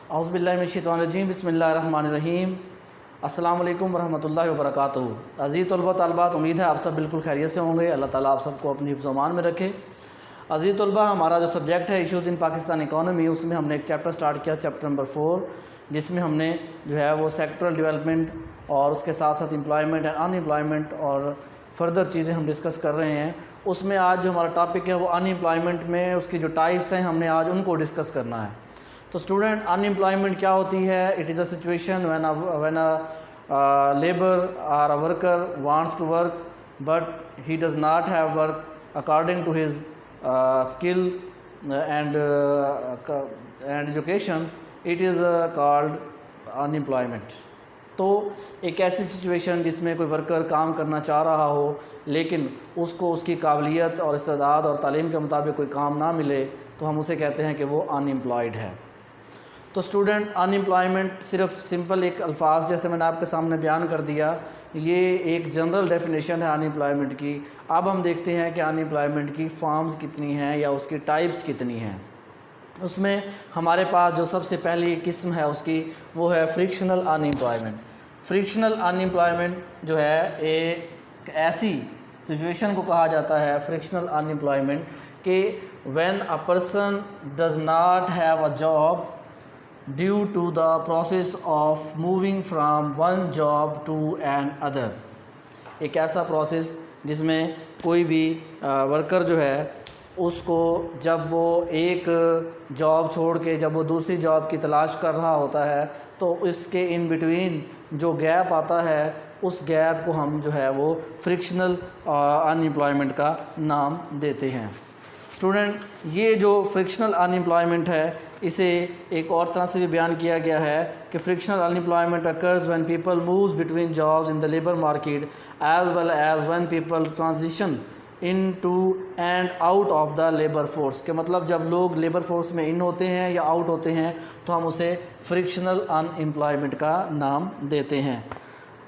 औज़ुबिल्लाहिमिनश्शैतानिर्रजीम बिस्मिल्लाहिर्रहमानिर्रहीम। अस्सलामु अलैकुम वरहमतुल्लाहि वबरकातुहू। अज़ीज़ तलबा तलबात, उम्मीद है आप सब बिल्कुल खैरियत से होंगे। अल्लाह ताला आप सबको अपनी हिफ्ज़ अमान में रखे। अज़ीज़ तलबा, हमारा जो सब्जेक्ट है इशूज़ इन पाकिस्तान इकॉनमी, उसमें हमने एक चैप्टर स्टार्ट किया, चैप्टर नंबर 4, जिसमें हमने जो है वो सेक्टरल डेवलपमेंट और उसके साथ साथ एम्प्लॉयमेंट एंड अनएम्प्लॉयमेंट और फर्दर चीज़ें हम डिस्कस कर रहे हैं। उसमें आज जो हमारा टॉपिक है वो अनएम्प्लॉयमेंट में उसकी जो टाइप्स हैं हमने आज उनको डिस्कस करना है। तो स्टूडेंट, अनएम्प्लॉयमेंट क्या होती है? It is a situation when a labour और a worker wants to work but he does not have work according to his skill and education. It is called unemployment. तो एक ऐसी सिचुएशन जिसमें कोई worker काम करना चाह रहा हो लेकिन उसको उसकी काबिलियत और इस्तेदाद और तालीम के मुताबिक कोई काम ना मिले, तो हम उसे कहते हैं कि वो अनएम्प्लॉयड है। तो स्टूडेंट, अनएम्प्लॉयमेंट सिर्फ सिंपल एक अल्फाज जैसे मैंने आपके सामने बयान कर दिया, ये एक जनरल डेफिनेशन है अनएम्प्लॉयमेंट की। अब हम देखते हैं कि अनएम्प्लॉयमेंट की फॉर्म्स कितनी हैं या उसकी टाइप्स कितनी हैं। उसमें हमारे पास जो सबसे पहली किस्म है उसकी, वो है फ्रिक्शनल अनएम्प्लॉयमेंट। फ्रिक्शनल अनएम्प्लॉयमेंट जो है एक ऐसी सिचुएशन को कहा जाता है फ्रिक्शनल अनएम्प्लॉयमेंट कि when a person does not have a job due to the process of moving from one job to another. एक ऐसा प्रोसेस जिसमें कोई भी वर्कर जो है उसको जब वो एक जॉब छोड़ के जब वो दूसरी जॉब की तलाश कर रहा होता है, तो इसके इन बिटवीन जो गैप आता है उस गैप को हम जो है वो फ्रिक्शनल अनएम्प्लॉयमेंट का नाम देते हैं। स्टूडेंट, ये जो फ्रिक्शनल अनएम्प्लॉयमेंट है इसे एक और तरह से भी बयान किया गया है कि frictional unemployment occurs when people moves between jobs in the labour market as well as when people transition into and out of the labour force. के मतलब जब लोग लेबर फोर्स में इन होते हैं या आउट होते हैं तो हम उसे फ्रिक्शनल अनएम्प्लॉयमेंट का नाम देते हैं।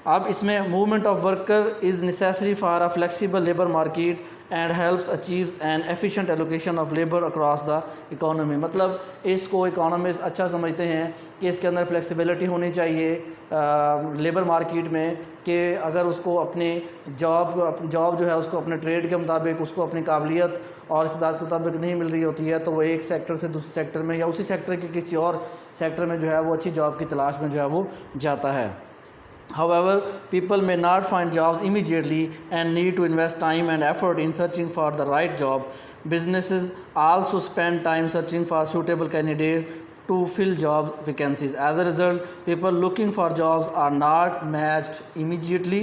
अब इसमें movement of worker is necessary for a flexible labour market and helps achieves N efficient allocation of labour across the economy. मतलब इसको इकोनॉमिस्ट अच्छा समझते हैं कि इसके अंदर फ्लेक्सिबिलिटी होनी चाहिए लेबर मार्केट में, कि अगर उसको अपनी जॉब जो है उसको अपने ट्रेड के मुताबिक उसको अपनी काबिलियत और इस्तेदाद के मुताबिक नहीं मिल रही होती है, तो वो एक सेक्टर से दूसरे सेक्टर में या उसी सेक्टर के किसी और सेक्टर में जो है वो अच्छी जॉब की तलाश में जो है वो जाता है। However, people may not find jobs immediately and need to invest time and effort in searching for the right job. Businesses also spend time searching for suitable candidates to fill job vacancies. As a result, people looking for jobs are not matched immediately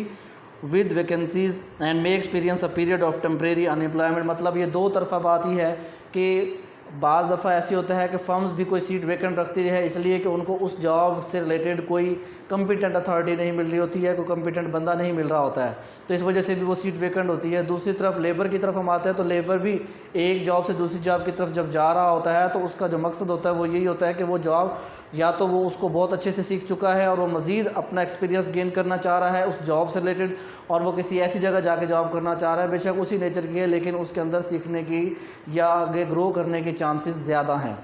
with vacancies and may experience a period of temporary unemployment। मतलब ये दो तरफा बात ही है कि बाज़ दफ़ा ऐसे होता है कि फर्म्स भी कोई सीट वैकेंट रखती है इसलिए कि उनको उस जॉब से रिलेटेड कोई कम्पिटेंट अथॉरिटी नहीं मिल रही होती है, कोई कम्पिटेंट बंदा नहीं मिल रहा होता है, तो इस वजह से भी वो सीट वैकेंट होती है। दूसरी तरफ लेबर की तरफ हम आते हैं तो लेबर भी एक जॉब से दूसरी जॉब की तरफ जब जा रहा होता है तो उसका जो मकसद होता है वो यही होता है कि वो जॉब या तो वो उसको बहुत अच्छे से सीख चुका है और वो मज़ीद अपना एक्सपीरियंस गेन करना चाह रहा है उस जॉब से रिलेटेड, और वो किसी ऐसी जगह जाके जॉब करना चाह रहा है, बेशक उसी नेचर की है लेकिन उसके अंदर सीखने की या आगे ग्रो करने के चांसेस ज़्यादा हैं।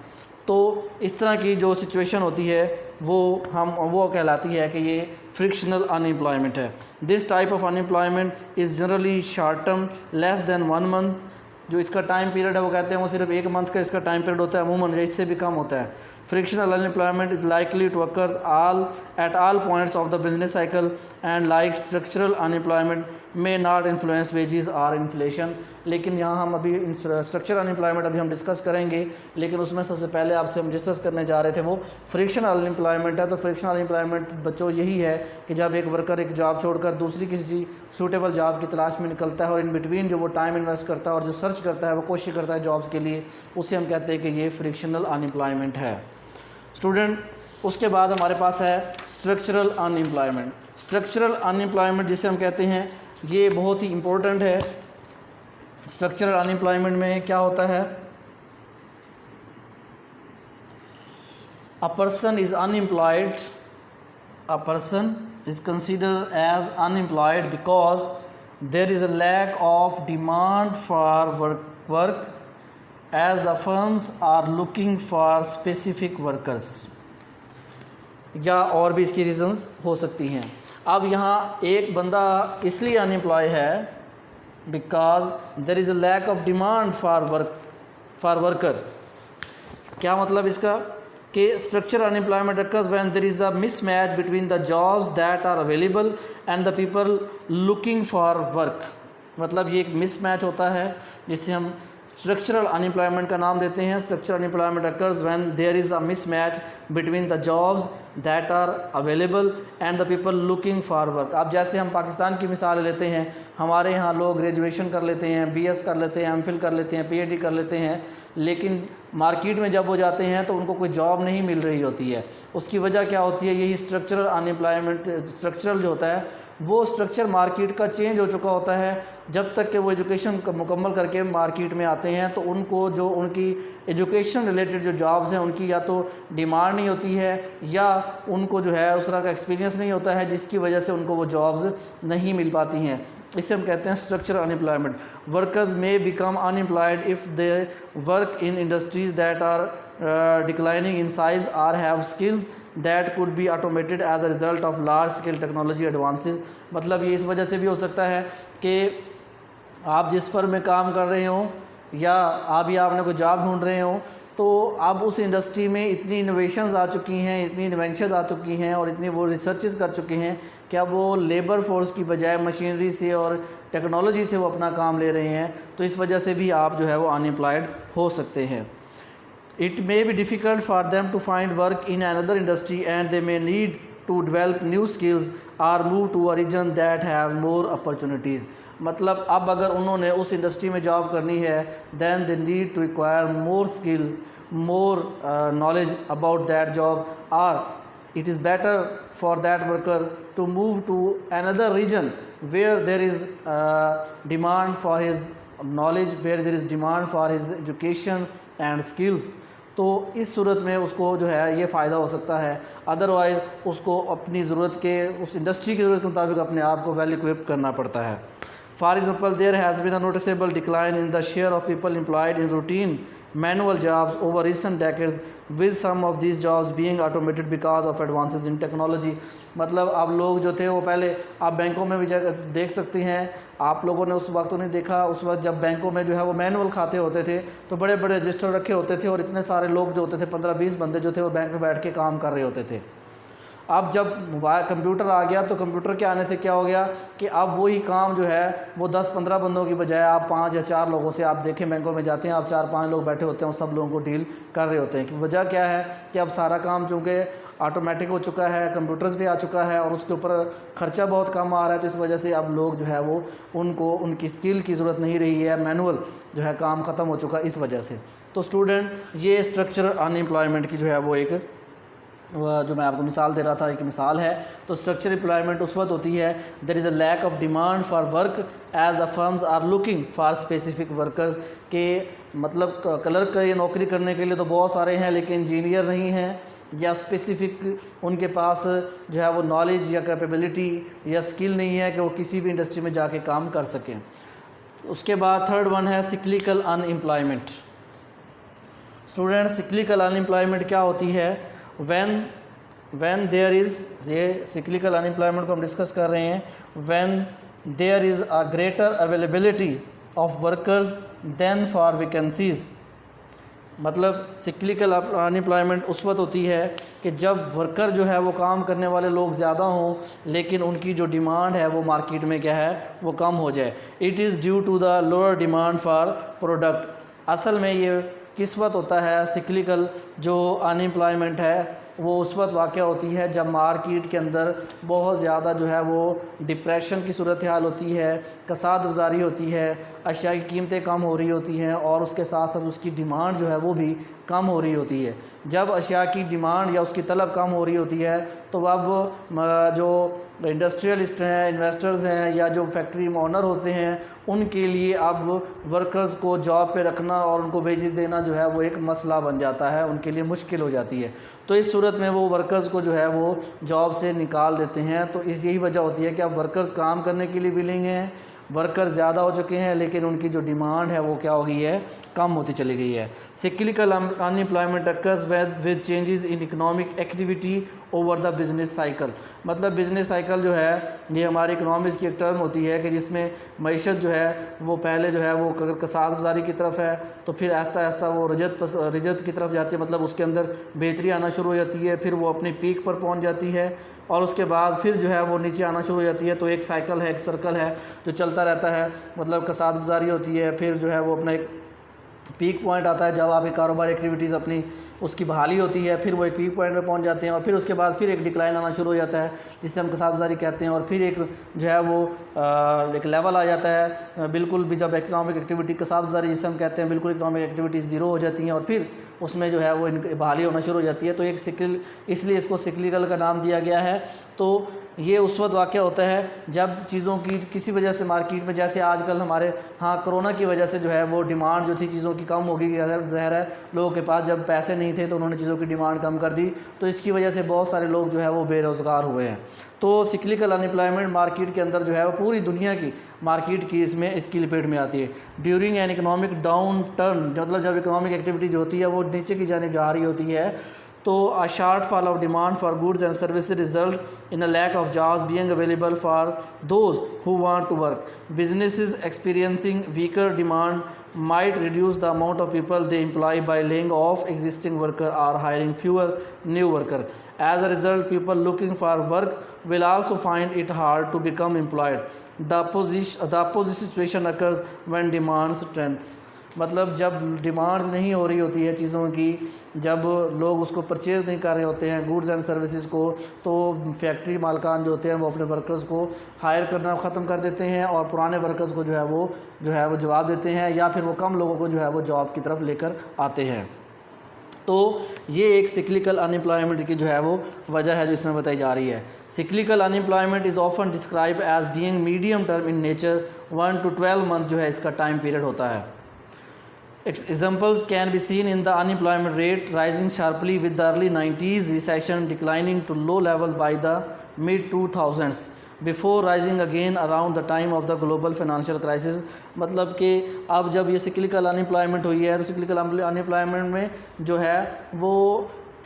तो इस तरह की जो सिचुएशन होती है वो कहलाती है कि ये फ्रिक्शनल अनएम्प्लॉयमेंट है। This type of unemployment is generally short term less than 1 month. जो इसका टाइम पीरियड है वो कहते हैं वो सिर्फ 1 मंथ का इसका टाइम पीरियड होता है अमूमन, या इससे भी कम होता है। Frictional unemployment is likely to occur at all points of the business cycle and like structural unemployment may not influence wages और इन्फ्लेशन। लेकिन यहाँ हम अभी स्ट्रक्चरल अनएम्प्लॉयमेंट अभी हम डिस्कस करेंगे, लेकिन उसमें सबसे पहले आपसे हम डिस्कस करने जा रहे थे वो फ्रिक्शनल अनएम्प्लॉयमेंट है। तो फ्रिक्शनल अनएम्प्लॉयमेंट बच्चों यही है कि जब एक वर्कर एक जॉब छोड़कर दूसरी किसी सूटेबल जॉब की तलाश में निकलता है और इन बिटवीन जो वो टाइम इन्वेस्ट करता है और जो सर्च करता है वो कोशिश करता है जॉब्स के लिए, उसे हम कहते हैं कि ये फ्रिक्शनल अनएम्प्लॉयमेंट है। स्टूडेंट, उसके बाद हमारे पास है स्ट्रक्चरल अनएम्प्लॉयमेंट। स्ट्रक्चरल अनएम्प्लॉयमेंट जिसे हम कहते हैं ये बहुत ही इम्पोर्टेंट है। स्ट्रक्चरल अनएम्प्लॉयमेंट में क्या होता है? A person is unemployed, a person is considered as unemployed because there is a lack of demand for work as the firms are looking for specific workers। या और भी इसकी रीज़न्स हो सकती हैं। अब यहाँ एक बंदा इसलिए अनएम्प्लॉय है because there is a lack of demand for worker. क्या मतलब इसका कि structure unemployment occurs when there is a mismatch between the jobs that are available and the people looking for work. मतलब ये एक मिसमैच होता है जिसे हम स्ट्रक्चरल अनएम्प्लॉयमेंट का नाम देते हैं। Structural unemployment occurs when there is a mismatch between the jobs that are available and the people looking for work. अब जैसे हम पाकिस्तान की मिसाल लेते हैं, हमारे यहाँ लोग ग्रेजुएशन कर लेते हैं, बीएस कर लेते हैं, एमफिल कर लेते हैं, पीएचडी कर लेते हैं, लेकिन मार्केट में जब वो जाते हैं तो उनको कोई जॉब नहीं मिल रही होती है। उसकी वजह क्या होती है? यही स्ट्रक्चरल अनएम्प्लॉयमेंट। स्ट्रक्चरल जो होता है वो स्ट्रक्चर मार्केट का चेंज हो चुका होता है। जब तक कि वो एजुकेशन मुकम्मल करके मार्केट में आते हैं तो उनको जो उनकी एजुकेशन रिलेटेड जो जॉब्स हैं उनकी या तो डिमांड नहीं होती है या उनको जो है उस तरह का एक्सपीरियंस नहीं होता है, जिसकी वजह से उनको वो जॉब्स नहीं मिल पाती हैं। इसे हम कहते हैं structural unemployment. Workers may become unemployed if they work in industries that are declining in size or have skills that could be automated as a result of large scale technology advances। मतलब ये इस वजह से भी हो सकता है कि आप जिस फर्म में काम कर रहे हो या आपने कोई जॉब ढूंढ रहे हो तो अब उस इंडस्ट्री में इतनी इनोवेशंस आ चुकी हैं, इतनी इन्वेंशंस आ चुकी हैं और इतनी वो रिसर्चेस कर चुके हैं कि अब वो लेबर फोर्स की बजाय मशीनरी से और टेक्नोलॉजी से वो अपना काम ले रहे हैं। तो इस वजह से भी आप जो है वो अनएम्प्लॉयड हो सकते हैं। It may be difficult for them to find work in another industry and they may need to develop new skills or move to a region that has more opportunities। मतलब अब अगर उन्होंने उस इंडस्ट्री में job करनी है then they need to acquire more skill, more knowledge about that job, or it is better for that worker to move to another region where there is demand for his knowledge, where there is demand for his education and skills। तो इस सूरत में उसको जो है ये फ़ायदा हो सकता है। अदरवाइज़ उसको अपनी ज़रूरत के उस इंडस्ट्री की ज़रूरत के मुताबिक अपने आप को वेल इक्विप्ड करना पड़ता है। For example there has been a noticeable decline in the share of people employed in routine manual jobs over recent decades with some of these jobs being automated because of advances in technology. मतलब अब लोग जो थे वो पहले आप बैंकों में भी देख सकते हैं, आप लोगों ने उस वक्त तो नहीं देखा, उस वक्त जब बैंकों में जो है वो मैनुअल खाते होते थे तो बड़े बड़े रजिस्टर रखे होते थे और इतने सारे लोग जो होते थे 15-20 बंदे जो थे वो बैंक में बैठ के काम कर रहे होते थे। अब जब मोबाइल कंप्यूटर आ गया तो कंप्यूटर के आने से क्या हो गया कि अब वही काम जो है वो 10-15 बंदों की बजाय आप 5 या 4 लोगों से, आप देखें बैंकों में जाते हैं आप 4-5 लोग बैठे होते हैं और सब लोगों को डील कर रहे होते हैं। कि वजह क्या है कि अब सारा काम चूँकि ऑटोमेटिक हो चुका है, कंप्यूटर्स भी आ चुका है और उसके ऊपर ख़र्चा बहुत कम आ रहा है, तो इस वजह से अब लोग जो है वो उनको उनकी स्किल की ज़रूरत नहीं रही है, मैनुअल जो है काम ख़त्म हो चुका है इस वजह से। तो स्टूडेंट ये स्ट्रक्चरल अनएम्प्लॉयमेंट की जो है वो एक जो मैं आपको मिसाल दे रहा था एक मिसाल है। तो स्ट्रक्चर एम्प्लॉयमेंट उस वक्त होती है there is a lack of demand for work as the firms are looking for specific workers. के मतलब क्लर्क का ये नौकरी करने के लिए तो बहुत सारे हैं लेकिन इंजीनियर नहीं हैं या स्पेसिफिक उनके पास जो है वो नॉलेज या कैपेबिलिटी या स्किल नहीं है कि वो किसी भी इंडस्ट्री में जाके काम कर सकें। उसके बाद थर्ड वन है cyclical unemployment. Student cyclical unemployment क्या होती है? व्हेन देयर इज़, ये सिक्लिकल अनएम्प्लॉयमेंट को हम डिस्कस कर रहे हैं, when there is a greater availability of workers then for vacancies. मतलब सिक्लिकल अनएम्प्लॉयमेंट उस वक्त होती है कि जब वर्कर जो है वो काम करने वाले लोग ज़्यादा हों लेकिन उनकी जो डिमांड है वो मार्केट में क्या है वो कम हो जाए। It is due to the lower demand for product. असल में ये किस वक्त होता है सिक्लिकल जो अनएम्प्लॉयमेंट है वो उस वक्त वाक़या होती है जब मार्केट के अंदर बहुत ज़्यादा जो है वो डिप्रेशन की सूरत हाल होती है, कसाद गुजारी होती है, अशिया की कीमतें कम हो रही होती हैं और उसके साथ साथ उसकी डिमांड जो है वो भी कम हो रही होती है। जब अशिया की डिमांड या उसकी तलब कम हो रही होती है तो अब जो इंडस्ट्रियलिस्ट हैं, इन्वेस्टर्स हैं या जो फैक्ट्री ओनर होते हैं उनके लिए अब वर्कर्स को जॉब पे रखना और उनको वेजेस देना जो है वो एक मसला बन जाता है, उनके लिए मुश्किल हो जाती है। तो इस सूरत में वो वर्कर्स को जो है वो जॉब से निकाल देते हैं। तो इस यही वजह होती है कि अब वर्कर्स काम करने के लिए विलिंग हैं, वर्कर ज़्यादा हो चुके हैं लेकिन उनकी जो डिमांड है वो क्या हो गई है, कम होती चली गई है। Cyclical unemployment occurs with changes in economic activity over the business cycle. मतलब बिजनेस साइकिल जो है ये हमारी इकोनॉमिक्स की एक टर्म होती है कि जिसमें मईशत जो है वो पहले जो है वो अगर कसाद बाज़ारी की तरफ है तो फिर आहिस्ता आहिस्ता वो रजत की तरफ जाती है, मतलब उसके अंदर बेहतरी आना शुरू हो जाती है, फिर वो अपनी पीक पर पहुंच जाती है और उसके बाद फिर जो है वो नीचे आना शुरू हो जाती है। तो एक साइकिल है, एक सर्कल है जो चलता रहता है। मतलब कसाद बाज़ारी होती है, फिर जो है वो अपना एक पीक पॉइंट आता है जब आपकी कारोबारी एक्टिविटीज़ अपनी उसकी बहाली होती है, फिर वो एक पीक पॉइंट पे पहुंच जाते हैं और फिर उसके बाद फिर एक डिक्लाइन आना शुरू हो जाता है जिससे हम कसाद बाज़ारी कहते हैं, और फिर एक जो है वो एक लेवल आ जाता है बिल्कुल भी, जब इकनॉमिक एक्टिविटी कसाद बाज़ारी जिसे हम कहते हैं बिल्कुल इकनॉमिक एक्टिविटीज़ ज़ीरो हो जाती हैं और फिर उसमें जो है वो इनकी बहाली होना शुरू हो जाती है। तो एक सिकल, इसलिए इसको सिक्लिकल का नाम दिया गया है। तो ये उस वक्त वाक़या होता है जब चीज़ों की किसी वजह से मार्केट में, जैसे आजकल हमारे कोरोना की वजह से जो है वो डिमांड जो थी चीज़ों की कम हो गई। ज़ाहिर है लोगों के पास जब पैसे नहीं थे तो उन्होंने चीज़ों की डिमांड कम कर दी, तो इसकी वजह से बहुत सारे लोग जो है वो बेरोज़गार हुए हैं। तो सिक्लिकल अनएम्प्लॉयमेंट मार्केट के अंदर जो है वो पूरी दुनिया की मार्केट की इसकी लपेट में आती है। During an economic down turn, मतलब जब इकोनॉमिक एक्टिविटी जो होती है वो नीचे की जानिब जा रही होती है, तो a shortfall of demand for goods and services result in a lack of jobs being available for those who want to work. Businesses experiencing weaker demand might reduce the amount of people they employ by laying off existing worker or hiring fewer new worker. As a result, people looking for work will also find it hard to become employed. The opposite situation occurs when demand strengthens. मतलब जब demands नहीं हो रही होती है चीज़ों की, जब लोग उसको परचेज़ नहीं कर रहे होते हैं गुड्स एंड सर्विसेज को, तो फैक्ट्री मालकान जो होते हैं वो अपने वर्कर्स को हायर करना ख़त्म कर देते हैं और पुराने वर्कर्स को जो है वो जवाब देते हैं, या फिर वो कम लोगों को जो है वो जॉब की तरफ लेकर आते हैं। तो ये एक सिक्लिकल अनएम्प्लॉयमेंट की जो है वो वजह है जो इसमें बताई जा रही है। Cyclical unemployment is often describe as being medium term in nature. 1 to 12 month जो है इसका टाइम पीरियड होता है। Examples can be seen in the unemployment rate rising sharply with the early 90s recession declining to low levels by the mid 2000s before rising again around the time of the global financial crisis। मतलब कि अब जब ये cyclical unemployment हुई है तो cyclical unemployment में जो है वो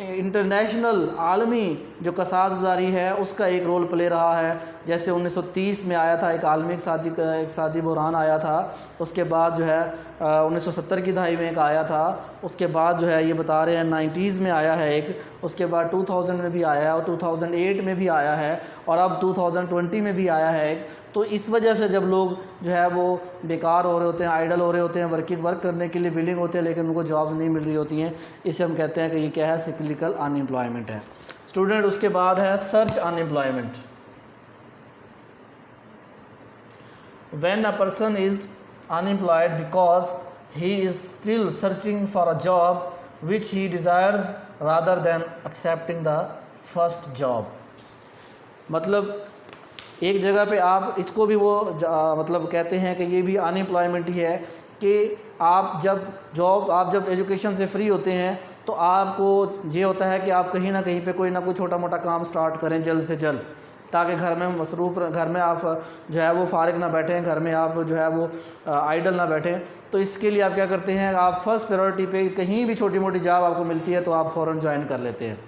इंटरनेशनल आलमी जो कसाद बाज़ारी है उसका एक रोल प्ले रहा है। जैसे 1930 में आया था एक आलमी इक़्तिसादी बहरान आया था, उसके बाद जो है 1970 की दहाई में एक आया था, उसके बाद जो है ये बता रहे हैं 90s में आया है एक, उसके बाद 2000 में भी आया है और 2008 में भी आया है और अब 2020 में भी आया है एक। तो इस वजह से जब लोग जो है वो बेकार हो रहे होते हैं, आइडल हो रहे होते हैं, वर्क करने के लिए विलिंग होते हैं लेकिन उनको जॉब्स नहीं मिल रही होती हैं, इसे हम कहते हैं कि ये क्या है, सिक्लिकल अनएम्प्लॉयमेंट है। स्टूडेंट, उसके बाद है search unemployment. When a person is unemployed because he is still searching for a job which he desires rather than accepting the first job। मतलब एक जगह पे आप इसको भी वो मतलब कहते हैं कि ये भी अनएम्प्लॉयमेंट ही है कि आप जब एजुकेशन से फ्री होते हैं तो आपको ये होता है कि आप कहीं ना कहीं पे कोई ना कोई छोटा मोटा काम स्टार्ट करें जल्द से जल्द, ताकि घर में मसरूफ़, घर में आप जो है वो फारिग ना बैठें, घर में आप जो है वो आइडल ना बैठें। तो इसके लिए आप क्या करते हैं, आप फर्स्ट प्रायोरिटी पे कहीं भी छोटी मोटी जॉब आपको मिलती है तो आप फ़ौरन ज्वाइन कर लेते हैं।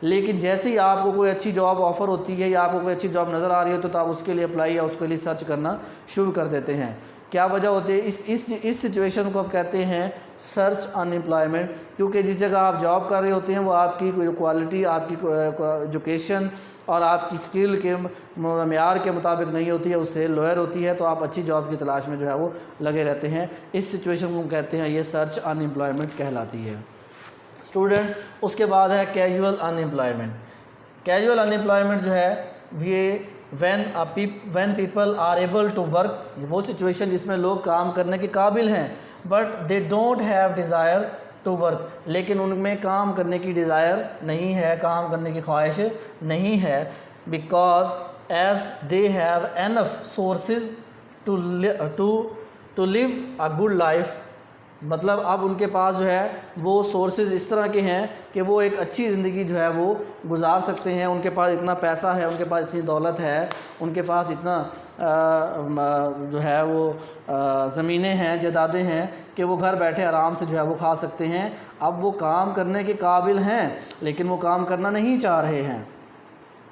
लेकिन जैसे ही आपको कोई अच्छी जॉब ऑफ़र होती है या आपको कोई अच्छी जॉब नज़र आ रही हो तो आप उसके लिए अप्लाई या उसके लिए सर्च करना शुरू कर देते हैं। क्या वजह होती है इस सिचुएशन को आप कहते हैं सर्च अनएम्प्लॉयमेंट, क्योंकि जिस जगह आप जॉब कर रहे होते हैं वो आपकी क्वालिटी, आपकी एजुकेशन और आपकी स्किल के मेयार के मुताबिक नहीं होती है, उससे लोअर होती है, तो आप अच्छी जॉब की तलाश में जो है वो लगे रहते हैं। इस सिचुएशन को कहते हैं ये सर्च अनएम्प्लॉयमेंट कहलाती है। स्टूडेंट, उसके बाद है कैजुअल अनएम्प्लॉयमेंट। कैजुअल अनएम्प्लॉयमेंट जो है ये when people are able to work, वो सिचुएशन जिसमें लोग काम करने के काबिल हैं but they don't have desire to work, लेकिन उनमें काम करने की डिज़ायर नहीं है, काम करने की ख्वाहिश नहीं है, because as they have enough sources to live a good life मतलब अब उनके पास जो है वो सोर्सेज इस तरह के हैं कि वो एक अच्छी ज़िंदगी जो है वो गुजार सकते हैं। उनके पास इतना पैसा है, उनके पास इतनी दौलत है, उनके पास इतना जो है वो ज़मीनें हैं, जायदादें हैं कि वो घर बैठे आराम से जो है वो खा सकते हैं। अब वो काम करने के काबिल हैं लेकिन वो काम करना नहीं चाह रहे हैं।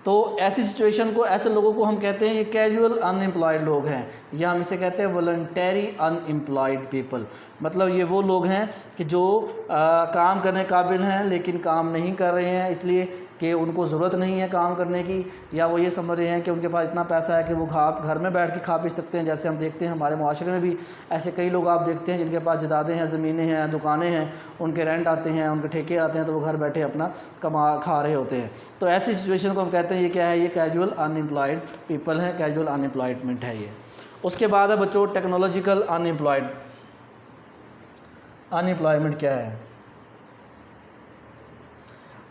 तो ऐसी सिचुएशन को, ऐसे लोगों को हम कहते हैं ये कैजुअल अनएम्प्लॉयड लोग हैं, या हम इसे कहते हैं वॉलंटरी अनएम्प्लॉयड पीपल। मतलब ये वो लोग हैं कि जो काम करने काबिल हैं लेकिन काम नहीं कर रहे हैं इसलिए कि उनको ज़रूरत नहीं है काम करने की, या वो ये समझ रहे हैं कि उनके पास इतना पैसा है कि वो घर में बैठ के खा पी सकते हैं। जैसे हम देखते हैं हमारे माशरे में भी ऐसे कई लोग आप देखते हैं जिनके पास जायदादें हैं, ज़मीनें हैं, दुकानें हैं, उनके रेंट आते हैं, उनके ठेके आते हैं, तो वो घर बैठे अपना खा रहे होते हैं। तो ऐसी सिचुएशन को हम कहते हैं ये क्या है, ये कैजुअल अनएम्प्लॉयड पीपल हैं, कैजुअल अनएम्प्लॉयमेंट है ये। उसके बाद है बच्चों टेक्नोलॉजिकल अनएम्प्लॉयमेंट क्या है।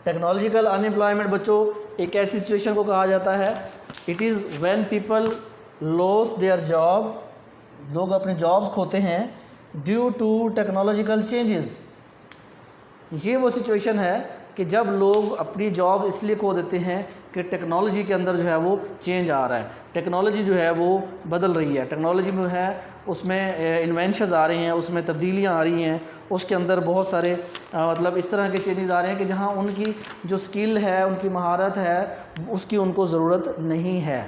टेक्नोलॉजिकल अनएम्प्लॉयमेंट बच्चों एक ऐसी सिचुएशन को कहा जाता है, it is when people loss their job, लोग अपने जॉब्स खोते हैं ड्यू टू टेक्नोलॉजिकल चेंजेस। ये वो सिचुएशन है कि जब लोग अपनी जॉब इसलिए खो देते हैं कि टेक्नोलॉजी के अंदर जो है वो चेंज आ रहा है, टेक्नोलॉजी जो है वो बदल रही है, टेक्नोलॉजी में है उसमें इन्वेंशंस आ रही हैं, उसमें तब्दीलियाँ आ रही हैं, उसके अंदर बहुत सारे मतलब इस तरह के चेंजेस आ रहे हैं कि जहाँ उनकी जो स्किल है, उनकी महारत है, उसकी उनको ज़रूरत नहीं है।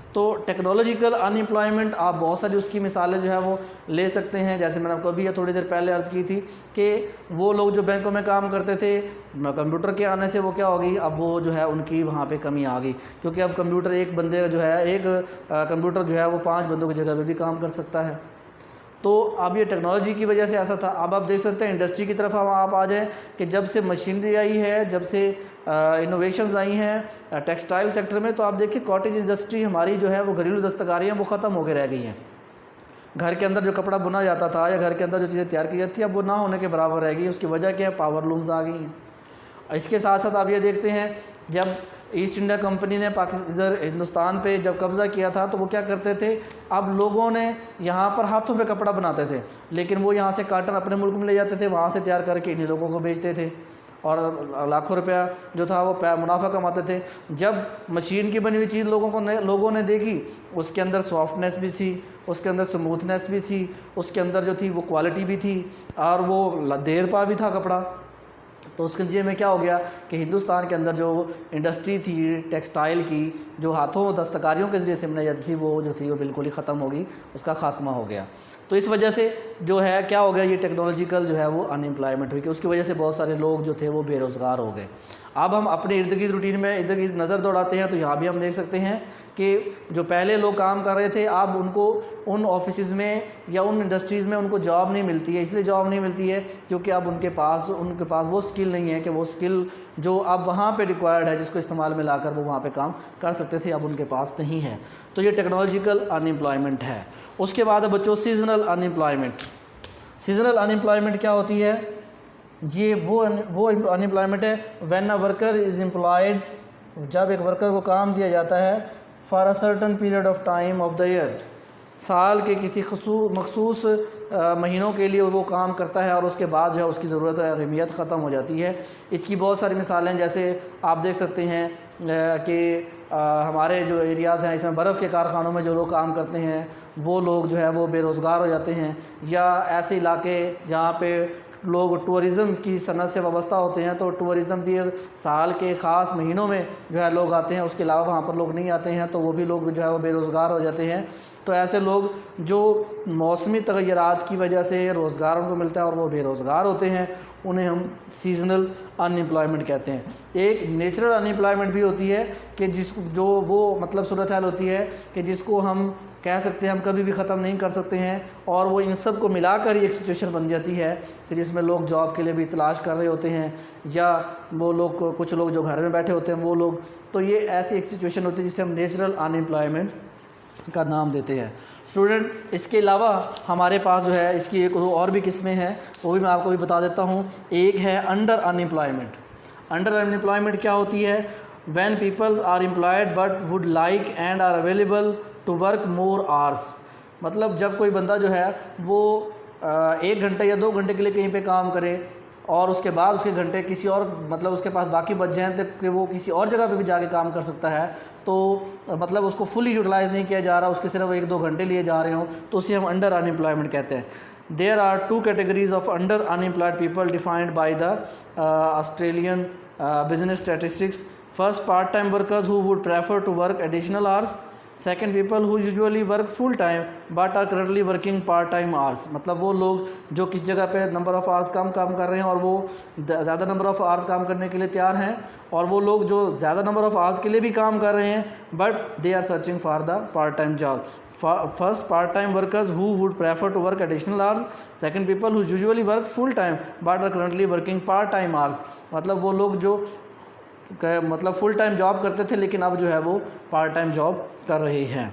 तो टेक्नोलॉजिकल अनएम्प्लॉयमेंट आप बहुत सारी उसकी मिसालें जो है वो ले सकते हैं। जैसे मैंने आपको अभी थोड़ी देर पहले अर्ज़ की थी कि वो लोग जो बैंकों में काम करते थे, कंप्यूटर के आने से वो क्या होगी, अब वो जो है उनकी वहाँ पे कमी आ गई, क्योंकि अब कंप्यूटर एक बंदे जो है, एक कंप्यूटर जो है वो 5 बंदों की जगह पे भी काम कर सकता है। तो अब ये टेक्नोलॉजी की वजह से ऐसा था। अब आप देख सकते हैं इंडस्ट्री की तरफ आप आ जाएँ कि जब से मशीनरी आई है, जब से इनोवेशंस आई हैं टेक्सटाइल सेक्टर में, तो आप देखिए कॉटेज इंडस्ट्री हमारी जो है वो घरेलू दस्तकारियाँ वो ख़त्म हो के रह गई हैं। घर के अंदर जो कपड़ा बुना जाता था या घर के अंदर जो चीज़ें तैयार की जाती थी, अब वो ना होने के बराबर रह गई। उसकी वजह क्या है, पावर लूम्स आ गई हैं। इसके साथ साथ आप ये देखते हैं जब ईस्ट इंडिया कंपनी ने इधर हिंदुस्तान पे जब कब्ज़ा किया था तो वो क्या करते थे, अब लोगों ने यहाँ पर हाथों पे कपड़ा बनाते थे, लेकिन वो यहाँ से काटन अपने मुल्क में ले जाते थे, वहाँ से तैयार करके इन्हीं लोगों को बेचते थे और लाखों रुपया जो था वो मुनाफा कमाते थे। जब मशीन की बनी हुई चीज़ लोगों ने देखी, उसके अंदर सॉफ्टनेस भी थी, उसके अंदर स्मूथनेस भी थी, उसके अंदर जो थी वो क्वालिटी भी थी, और वो देर पा भी था कपड़ा। तो उसके नतीजे में क्या हो गया कि हिंदुस्तान के अंदर जो इंडस्ट्री थी टेक्सटाइल की, जो हाथों दस्तकारियों के ज़रिए से बनाई जाती थी, वो जो थी वो बिल्कुल ही ख़त्म हो गई, उसका ख़ात्मा हो गया। तो इस वजह से जो है क्या हो गया, ये टेक्नोलॉजिकल जो है वो अनएम्प्लॉयमेंट हुई कि उसकी वजह से बहुत सारे लोग जो थे वो बेरोज़गार हो गए। अब हम अपने इर्द गिर्द रूटीन में इधर गिर्द नज़र दौड़ाते हैं तो यहाँ भी हम देख सकते हैं कि जो पहले लोग काम कर रहे थे, अब उनको उन ऑफिसेज़ में या उन इंडस्ट्रीज़ में उनको जॉब नहीं मिलती है। इसलिए जॉब नहीं मिलती है क्योंकि अब उनके पास वो स्किल नहीं है कि वो स्किल जो अब वहाँ पे रिक्वायर्ड है, जिसको इस्तेमाल में लाकर वो वहाँ पे काम कर सकते थे, अब उनके पास नहीं है। तो ये टेक्नोलॉजिकल अनएम्प्लॉयमेंट है। उसके बाद है बच्चों सीजनल अनएम्प्लॉयमेंट। सीजनल अनएम्प्लॉयमेंट क्या होती है, ये वो अनएम्प्लॉयमेंट है when a worker is employed, जब एक वर्कर को काम दिया जाता है for a certain period of time of the year, साल के किसी मखसूस महीनों के लिए वो काम करता है और उसके बाद जो है उसकी ज़रूरत है अहमियत ख़त्म हो जाती है। इसकी बहुत सारी मिसालें जैसे आप देख सकते हैं कि हमारे जो एरियाज़ हैं इसमें बर्फ़ के कारखानों में जो लोग काम करते हैं वो लोग जो है वो बेरोज़गार हो जाते हैं, या ऐसे इलाके जहाँ पे लोग टूरिज़म की सनत से वाबस्ता होते हैं, तो टूरिज़म भी साल के ख़ास महीनों में जो है लोग आते हैं, उसके अलावा वहाँ पर लोग नहीं आते हैं, तो वो भी लोग जो है वो बेरोज़गार हो जाते हैं। तो ऐसे लोग जो मौसमी तग़य्युरात की वजह से रोज़गार उनको मिलता है और वो बेरोज़गार होते हैं, उन्हें हम सीज़नल अनएम्प्लॉयमेंट कहते हैं। एक नेचुरल अनएम्प्लॉयमेंट भी होती है कि जो वो मतलब सूरत हाल होती है कि जिसको हम कह सकते हैं हम कभी भी ख़त्म नहीं कर सकते हैं, और वो इन सब को मिलाकर ही एक सिचुएशन बन जाती है कि जिसमें लोग जॉब के लिए भी तलाश कर रहे होते हैं, या वो लोग कुछ लोग जो घर में बैठे होते हैं वो लोग। तो ये ऐसी एक सिचुएशन होती है जिसे हम नेचुरल अनएम्प्लॉयमेंट का नाम देते हैं। स्टूडेंट, इसके अलावा हमारे पास जो है इसकी एक और भी किस्में हैं, वो भी मैं आपको भी बता देता हूँ। एक है अंडर अनएम्प्लॉयमेंट। अंडर अनएम्प्लॉयमेंट क्या होती है, when people are employed but would like and are available to work more hours. मतलब जब कोई बंदा जो है वो 1 घंटे या 2 घंटे के लिए कहीं पे काम करे और उसके बाद उसके घंटे किसी और मतलब उसके पास बाकी बच जाएँ तो कि वो किसी और जगह पे भी जाके काम कर सकता है, तो मतलब उसको फुली यूटिलाइज़ नहीं किया जा रहा, उसके सिर्फ 1-2 घंटे लिए जा रहे हों, तो उसे हम अंडर अनएम्प्लॉयमेंट कहते हैं। There are 2 categories of under unemployed people defined by the Australian business statistics. First, part time workers who would prefer to work additional hours. Second, people who usually work full time but are currently working part time hours. मतलब वो लोग जो किस जगह पे number of hours कम काम कर रहे हैं और वो ज़्यादा नंबर ऑफ़ आवर्स काम करने के लिए तैयार हैं, और वो लोग जो ज़्यादा नंबर ऑफ़ आवर्स के लिए भी काम कर रहे हैं but they are searching for the part time job. First, part time workers who would prefer to work additional hours. Second, people who usually work full time but are currently working part time hours. मतलब वो लोग जो मतलब full time job करते थे लेकिन अब जो है वो पार्ट टाइम जॉब कर रहे हैं।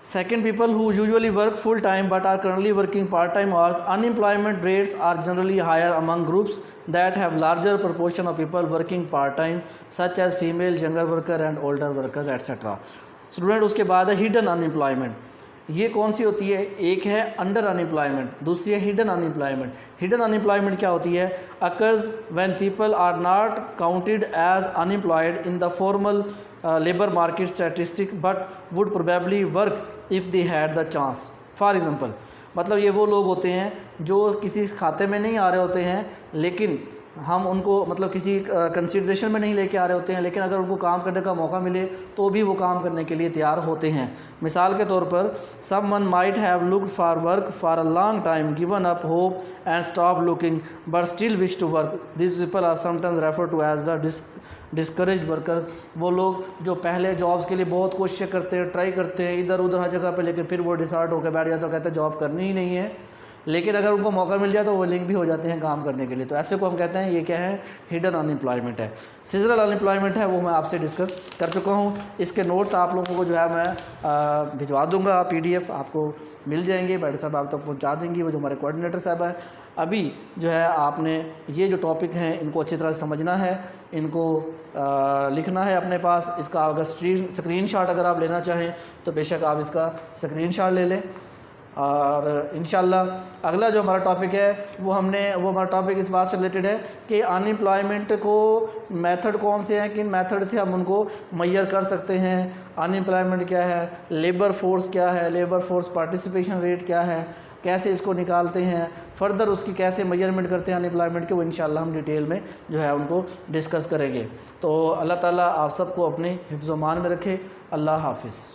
Second, people who usually work full time but are currently working part time hours. Unemployment rates are generally higher among groups that have larger proportion of people working part time, such as female, younger worker and older workers etc. Student, उसके बाद है hidden unemployment. ये कौन सी होती है? एक है under unemployment, दूसरी है हिडन अनएम्प्लॉयमेंट। हिडन अनएम्प्लॉयमेंट क्या होती है? Occurs when people are not counted as unemployed in the formal labour market statistic but would probably work if they had the chance. For example, मतलब ये वो लोग होते हैं जो किसी खाते में नहीं आ रहे होते हैं, लेकिन हम उनको मतलब किसी कंसिडरेशन में नहीं लेके आ रहे होते हैं, लेकिन अगर उनको काम करने का मौका मिले तो भी वो काम करने के लिए तैयार होते हैं। मिसाल के तौर पर, someone might have looked for work for a long time, given up hope and stop looking but still wish to work. This people are sometimes refer to as the discourage workers. वो लोग जो पहले jobs के लिए बहुत कोशिश करते हैं, ट्राई करते हैं इधर उधर हर जगह पे, लेकिन फिर वो डिसाइड होकर बैठ जाते हैं, कहते हैं जॉब करनी ही नहीं है, लेकिन अगर उनको मौका मिल जाए तो वो लिंक भी हो जाते हैं काम करने के लिए। तो ऐसे को हम कहते हैं ये क्या है? हिडन अनएम्प्लॉयमेंट है। सीजनल अनएम्प्लॉयमेंट है वो मैं आपसे डिस्कस कर चुका हूँ। इसके नोट्स आप लोगों को जो है मैं भिजवा दूँगा, PDF आपको मिल जाएंगे, मैडम साहब आप तक पहुँचा देंगी, वो जो हमारे कोऑर्डिनेटर साहब हैं। अभी जो है आपने ये जो टॉपिक हैं इनको अच्छी तरह से समझना है, इनको लिखना है अपने पास। इसका अगर स्क्रीनशॉट अगर आप लेना चाहें तो बेशक आप इसका स्क्रीनशॉट ले लें। और इंशाल्लाह अगला जो हमारा टॉपिक है वो हमारा टॉपिक इस बात से रिलेटेड है कि अनएम्प्लॉयमेंट को मेथड कौन से हैं, किन मेथड से हम उनको मैयर कर सकते हैं। अनएम्प्लॉयमेंट क्या है, लेबर फोर्स क्या है, लेबर फोर्स पार्टिसिपेशन रेट क्या है, कैसे इसको निकालते हैं, फर्दर उसकी कैसे मेजरमेंट करते हैं अनएम्प्लॉयमेंट के, वो इंशाल्लाह हम डिटेल में जो है उनको डिस्कस करेंगे। तो अल्लाह ताला आप सबको अपने हिफ्ज़-ओ-मान में रखे। अल्लाह हाफ़िज़।